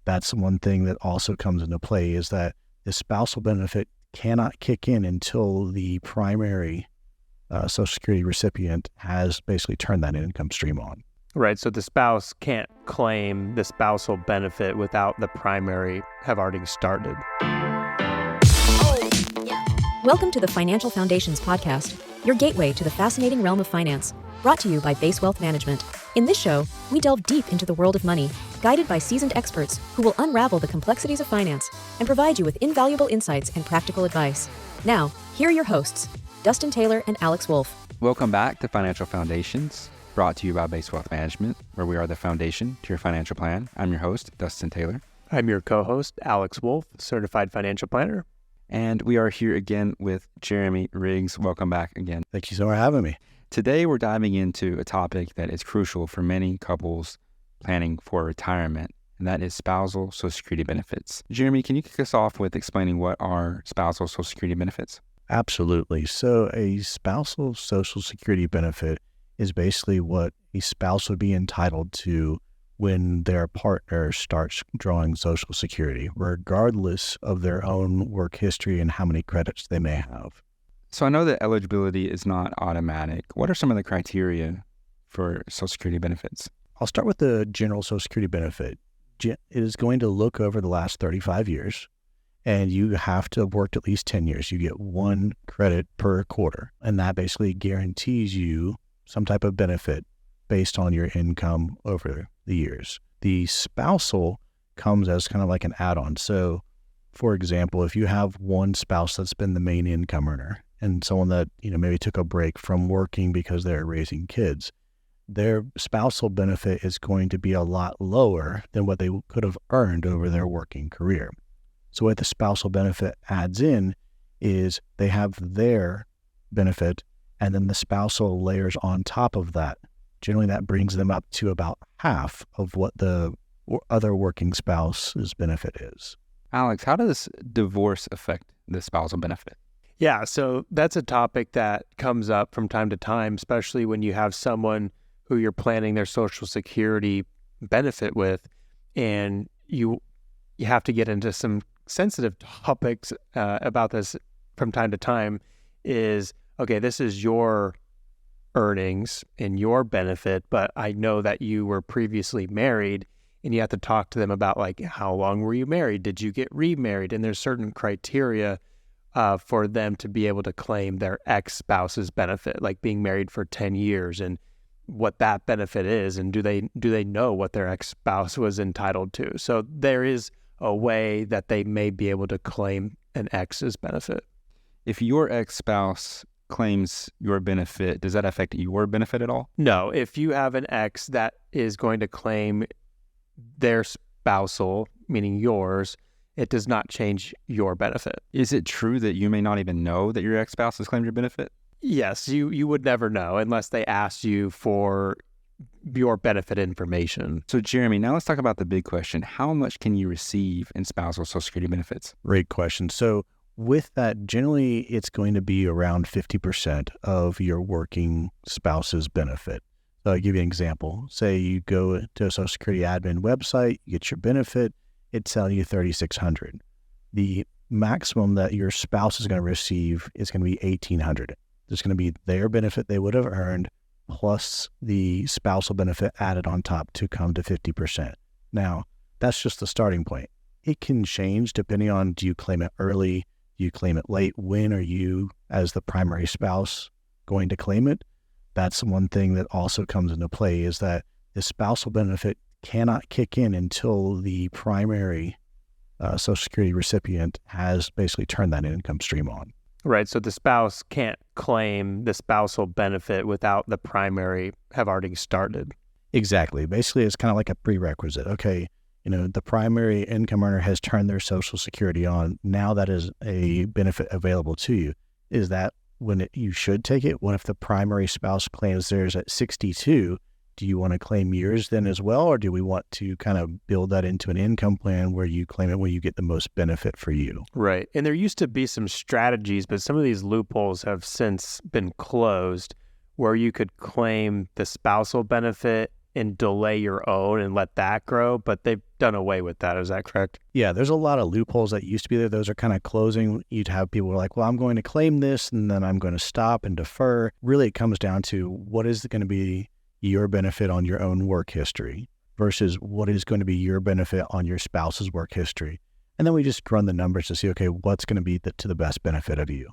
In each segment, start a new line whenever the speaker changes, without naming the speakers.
That's one thing that also comes into play, is that the spousal benefit cannot kick in until the primary Social Security recipient has basically turned that income stream on.
Right, so the spouse can't claim the spousal benefit without the primary have already started.
Welcome to the Financial Foundations Podcast, your gateway to the fascinating realm of finance, brought to you by Base Wealth Management. In this show, we delve deep into the world of money, guided by seasoned experts who will unravel the complexities of finance and provide you with invaluable insights and practical advice. Now, here are your hosts, Dustin Taylor and Alex Wolf.
Welcome back to Financial Foundations, brought to you by Base Wealth Management, where we are the foundation to your financial plan. I'm your host, Dustin Taylor.
I'm your co-host, Alex Wolf, certified financial planner.
And we are here again with Jeremy Riggs. Welcome back again.
Thank you so much for having me.
Today, we're diving into a topic that is crucial for many couples planning for retirement, and that is spousal Social Security benefits. Jeremy, can you kick us off with explaining what are spousal Social Security benefits?
Absolutely. So a spousal Social Security benefit is basically what a spouse would be entitled to when their partner starts drawing Social Security, regardless of their own work history and how many credits they may have.
So I know that eligibility is not automatic. What are some of the criteria for Social Security benefits?
I'll start with the general Social Security benefit. It is going to look over the last 35 years, and you have to have worked at least 10 years. You get one credit per quarter, and that basically guarantees you some type of benefit based on your income over the years. The spousal comes as kind of like an add-on. So, for example, if you have one spouse that's been the main income earner and someone that, maybe took a break from working because they're raising kids, their spousal benefit is going to be a lot lower than what they could have earned over their working career. So what the spousal benefit adds in is they have their benefit, and then the spousal layers on top of that. Generally, that brings them up to about half of what the other working spouse's benefit is.
Alex, how does divorce affect the spousal benefit?
Yeah, so that's a topic that comes up from time to time, especially when you have someone who you're planning their Social Security benefit with, and you have to get into some sensitive topics about this from time to time. Is, okay, this is your earnings and your benefit, but I know that you were previously married, and you have to talk to them about, like, how long were you married? Did you get remarried? And there's certain criteria for them to be able to claim their ex-spouse's benefit, like being married for 10 years and what that benefit is, and do they know what their ex-spouse was entitled to. So there is a way that they may be able to claim an ex's benefit.
If your ex-spouse claims your benefit, does that affect your benefit at all?
No, if you have an ex that is going to claim their spousal, meaning yours, it does not change your benefit.
Is it true that you may not even know that your ex-spouse has claimed your benefit?
Yes, you would never know unless they asked you for your benefit information.
So Jeremy, now let's talk about the big question. How much can you receive in spousal Social Security benefits?
Great question. So with that, generally, it's going to be around 50% of your working spouse's benefit. So I'll give you an example. Say you go to a Social Security admin website, you get your benefit, it's telling you $3,600. The maximum that your spouse is going to receive is going to be $1,800. There's going to be their benefit they would have earned plus the spousal benefit added on top to come to 50%. Now, that's just the starting point. It can change depending on, do you claim it early? Do you claim it late? When are you, as the primary spouse, going to claim it? That's one thing that also comes into play, is that the spousal benefit cannot kick in until the primary Social Security recipient has basically turned that income stream on.
Right, so the spouse can't claim the spousal benefit without the primary have already started.
Exactly. Basically, it's kind of like a prerequisite. Okay, the primary income earner has turned their Social Security on. Now that is a benefit available to you. Is that when you should take it? What if the primary spouse claims theirs at 62? Do you want to claim yours then as well, or do we want to kind of build that into an income plan where you claim it when you get the most benefit for you?
Right. And there used to be some strategies, but some of these loopholes have since been closed, where you could claim the spousal benefit and delay your own and let that grow, but they've done away with that. Is that correct?
Yeah, there's a lot of loopholes that used to be there. Those are kind of closing. You'd have people who are like, well, I'm going to claim this and then I'm going to stop and defer. Really, it comes down to what is going to be your benefit on your own work history versus what is going to be your benefit on your spouse's work history. And then we just run the numbers to see, okay, what's going to be to the best benefit of you.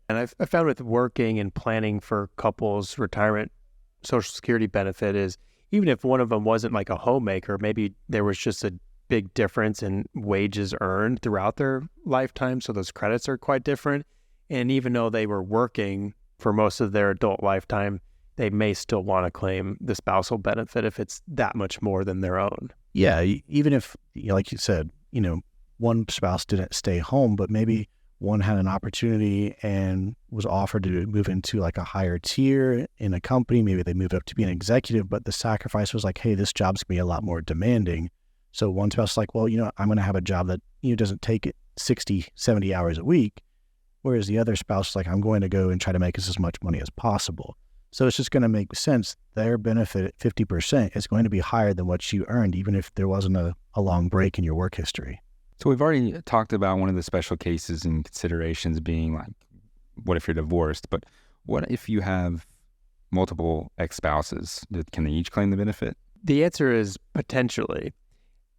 And I found with working and planning for couples' retirement Social Security benefit is even if one of them wasn't like a homemaker, maybe there was just a big difference in wages earned throughout their lifetime. So those credits are quite different. And even though they were working for most of their adult lifetime, they may still want to claim the spousal benefit if it's that much more than their own.
Yeah, even if, like you said, one spouse didn't stay home, but maybe one had an opportunity and was offered to move into like a higher tier in a company. Maybe they moved up to be an executive, but the sacrifice was like, hey, this job's gonna be a lot more demanding. So one spouse is like, well, I'm going to have a job that doesn't take it 60, 70 hours a week. Whereas the other spouse is like, I'm going to go and try to make us as much money as possible. So it's just going to make sense. Their benefit at 50% is going to be higher than what you earned, even if there wasn't a long break in your work history.
So we've already talked about one of the special cases and considerations being like, what if you're divorced? But what if you have multiple ex-spouses? Can they each claim the benefit?
The answer is potentially.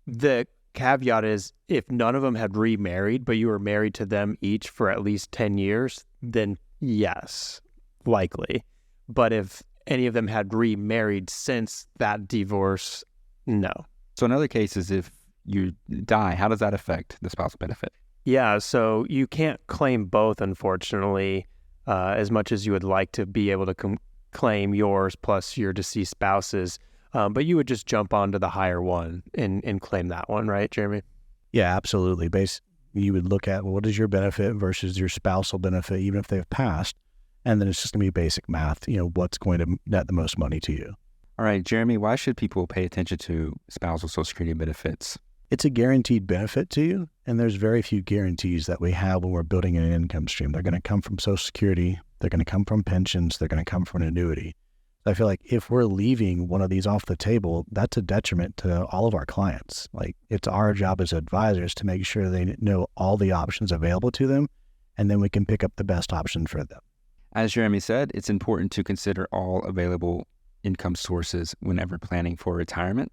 The caveat is if none of them had remarried, but you were married to them each for at least 10 years, then yes, likely. But if any of them had remarried since that divorce, no.
So another case is if you die, how does that affect the spousal benefit?
Yeah, so you can't claim both, unfortunately, as much as you would like to be able to claim yours plus your deceased spouse's. But you would just jump onto the higher one and claim that one, right, Jeremy?
Yeah, absolutely. You would look at what is your benefit versus your spousal benefit, even if they've passed. And then it's just going to be basic math, what's going to net the most money to you.
All right, Jeremy, why should people pay attention to spousal Social Security benefits?
It's a guaranteed benefit to you, and there's very few guarantees that we have when we're building an income stream. They're going to come from Social Security, they're going to come from pensions, they're going to come from an annuity. I feel like if we're leaving one of these off the table, that's a detriment to all of our clients. Like, it's our job as advisors to make sure they know all the options available to them, and then we can pick up the best option for them.
As Jeremy said, it's important to consider all available income sources whenever planning for retirement.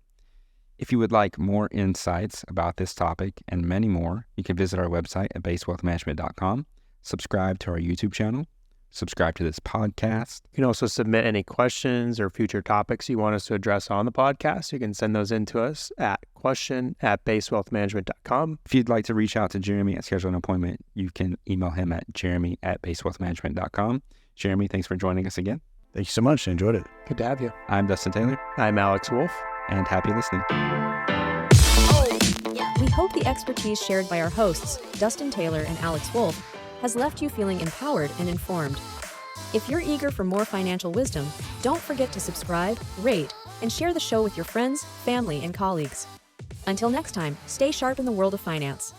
If you would like more insights about this topic and many more, you can visit our website at basewealthmanagement.com, subscribe to our YouTube channel, subscribe to this podcast.
You can also submit any questions or future topics you want us to address on the podcast. You can send those in to us at question@basewealthmanagement.com.
If you'd like to reach out to Jeremy and schedule an appointment, you can email him at jeremy@basewealthmanagement.com. Jeremy, thanks for joining us again.
Thank you so much. I enjoyed it.
Good to have you.
I'm Dustin Taylor.
I'm Alex Wolf.
And happy listening.
We hope the expertise shared by our hosts, Dustin Taylor and Alex Wolf, has left you feeling empowered and informed. If you're eager for more financial wisdom, don't forget to subscribe, rate, and share the show with your friends, family, and colleagues. Until next time, stay sharp in the world of finance.